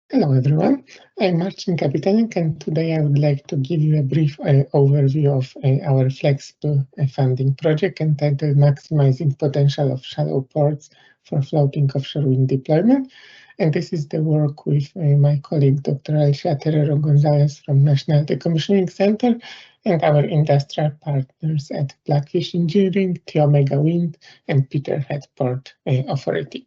Hello everyone, I'm Marcin Kapitanek, and today I would like to give you a brief overview of our flexible funding project entitled Maximizing Potential of Shallow Ports for Floating Offshore Wind Deployment. And this is the work with my colleague Dr. Alicia Terrero-Gonzalez from National Decommissioning Center and our industrial partners at Blackfish Engineering, Omega Wind, and Peterhead Port Authority.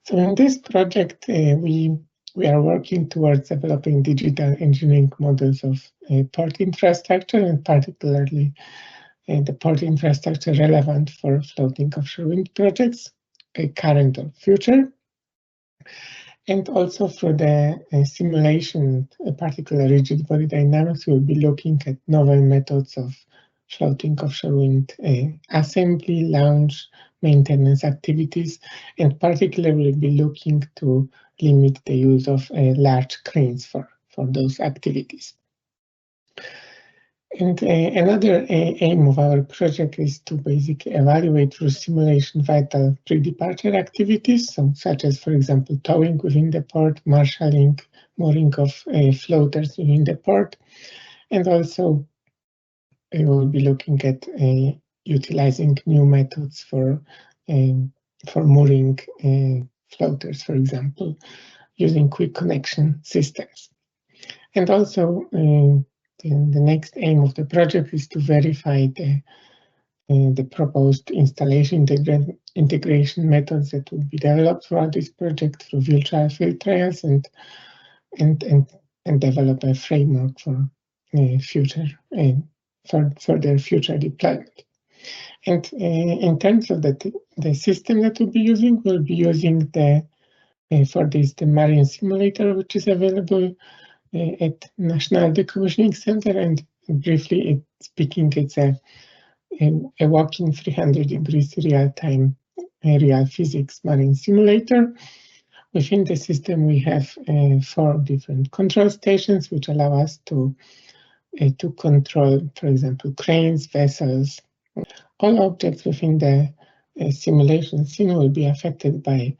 So in this project, we are working towards developing digital engineering models of port infrastructure, and particularly the port infrastructure relevant for floating offshore wind projects, current or future. And also for the simulation, particularly rigid body dynamics, we'll be looking at novel methods of floating offshore wind assembly, launch, maintenance activities, and particularly we'll be looking to limit the use of large cranes for those activities. And another aim of our project is to basically evaluate through simulation vital pre-departure activities, such as, for example, towing within the port, marshalling, mooring of floaters within the port, and also we will be looking at utilizing new methods for mooring floaters, for example, using quick connection systems. And also, the next aim of the project is to verify the proposed installation integration methods that will be developed throughout this project through virtual field trials and develop a framework for further future deployment. And in terms of the system that we'll be using, we'll be using for this the marine simulator, which is available at National Decommissioning Center, and briefly speaking, it's a walking 300 degrees real-time real physics marine simulator. Within the system, we have 4 different control stations, which allow us to control, for example, cranes, vessels. All objects within the simulation scene will be affected by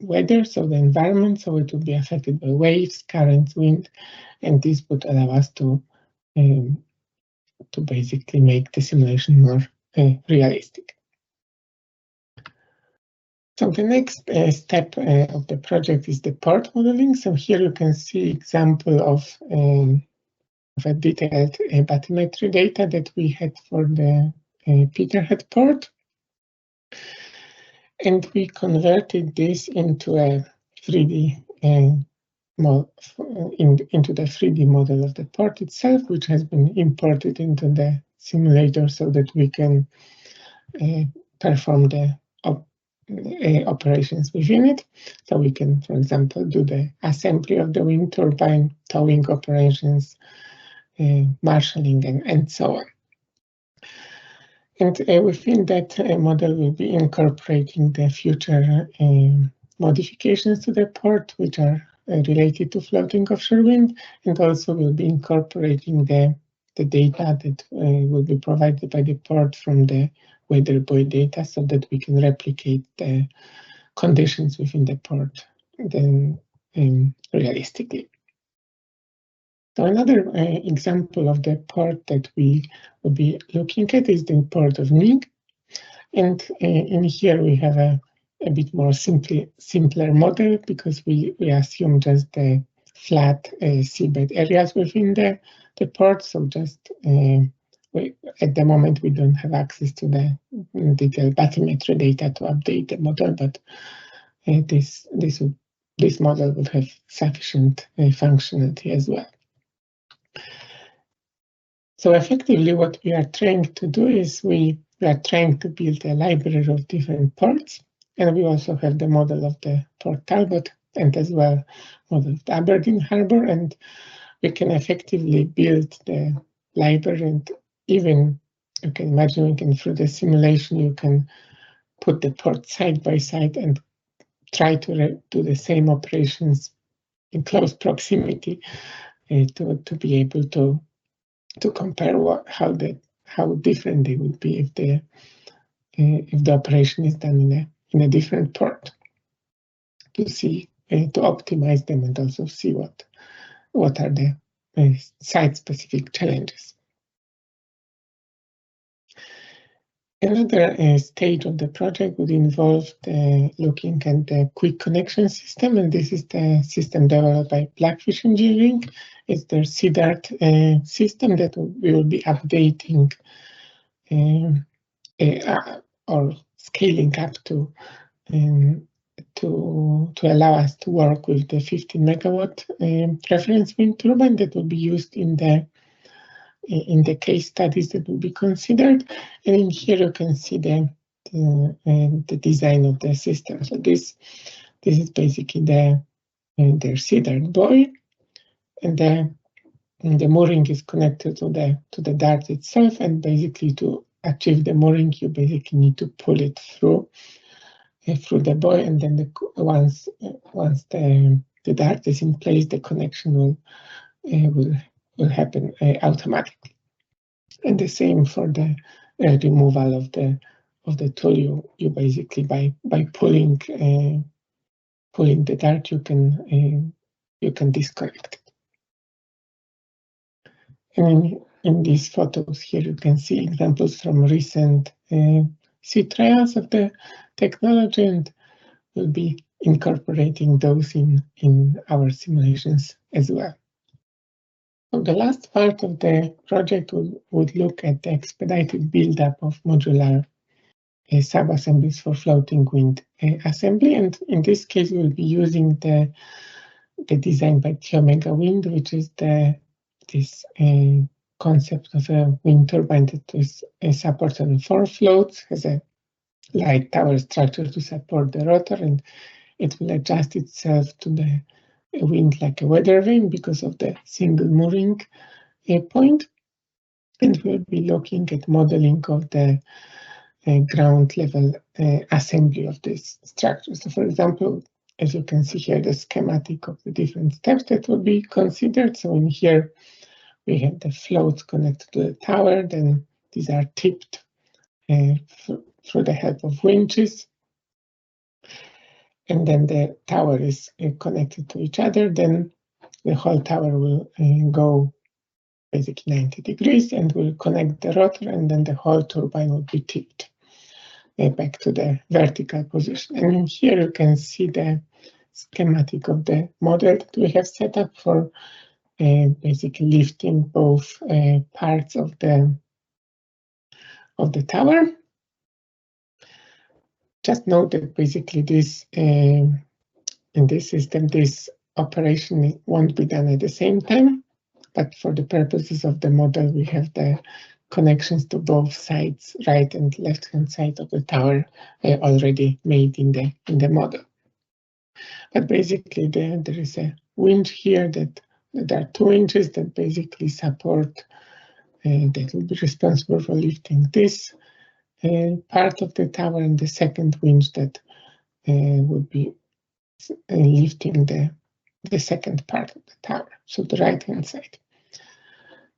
weather, so the environment, so it will be affected by waves, currents, wind, and this would allow us to basically make the simulation more realistic. So the next step of the project is the port modeling. So here you can see example of a detailed bathymetry data that we had for the Peterhead port. And we converted this into a 3D into the 3D model of the port itself, which has been imported into the simulator so that we can perform the operations within it. So we can, for example, do the assembly of the wind turbine, towing operations, marshalling, and so on. And within that model, we'll be incorporating the future modifications to the port, which are related to floating offshore wind, and also we'll be incorporating the data that will be provided by the port from the weather buoy data, so that we can replicate the conditions within the port then realistically. So another example of the port that we will be looking at is the port of Ning. And in here we have a bit more simpler model, because we assume just the flat seabed areas within the port. So just at the moment we don't have access to the detailed bathymetry data to update the model, but this model would have sufficient functionality as well. So effectively, what we are trying to do is we are trying to build a library of different ports, and we also have the model of the Port Talbot and as well model of the Aberdeen Harbour, and we can effectively build the library. And even you can imagine, through the simulation, you can put the port side by side and try to do the same operations in close proximity to be able to compare how different they would be if the operation is done in a different port, to see to optimize them and also see what are the site-specific challenges. Another stage of the project would involve looking at the quick connection system, and this is the system developed by Blackfish Engineering. It's their CDART system that we will be updating or scaling up to allow us to work with the 15 megawatt reference wind turbine that will be used in the case studies that will be considered. And in here you can see the design of the system. So this is basically their CDART buoy, and the mooring is connected to the dart itself. And basically, to achieve the mooring, you basically need to pull it through the buoy, and then once the dart is in place, the connection will happen automatically. And the same for the removal of the tool. You basically by pulling the dart, you can disconnect it. And in these photos here, you can see examples from recent sea trials of the technology, and we'll be incorporating those in our simulations as well. So the last part of the project would look at the expedited build-up of modular sub-assemblies for floating wind assembly, and in this case, we'll be using the design by Omega Wind, which is this concept of a wind turbine that is supported on 4 floats, has a light tower structure to support the rotor, and it will adjust itself to the wind like a weather vane because of the single mooring point. And we'll be looking at modeling of the ground level assembly of this structure. So for example, as you can see here, the schematic of the different steps that will be considered. So in here, we have the floats connected to the tower, then these are tipped through the help of winches. And then the tower is connected to each other. Then the whole tower will go basically 90 degrees and will connect the rotor, and then the whole turbine will be tipped back to the vertical position. And in here you can see the schematic of the model that we have set up for basically lifting both parts of the tower. Just note that basically this in this system, this operation won't be done at the same time, but for the purposes of the model, we have the connections to both sides, right and left-hand side of the tower, already made in the model. But basically, there is a winch here that there are 2 winches that basically support, that will be responsible for lifting this part of the tower, and the second winch that would be lifting the second part of the tower, so the right-hand side.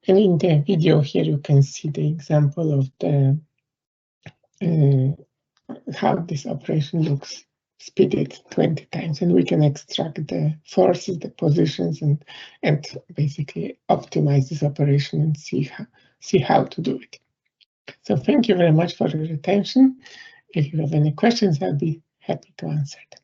And in the video here, you can see the example of the how this operation looks speeded 20 times, and we can extract the forces, the positions, and basically optimize this operation and see how to do it. So thank you very much for your attention. If you have any questions, I'll be happy to answer them.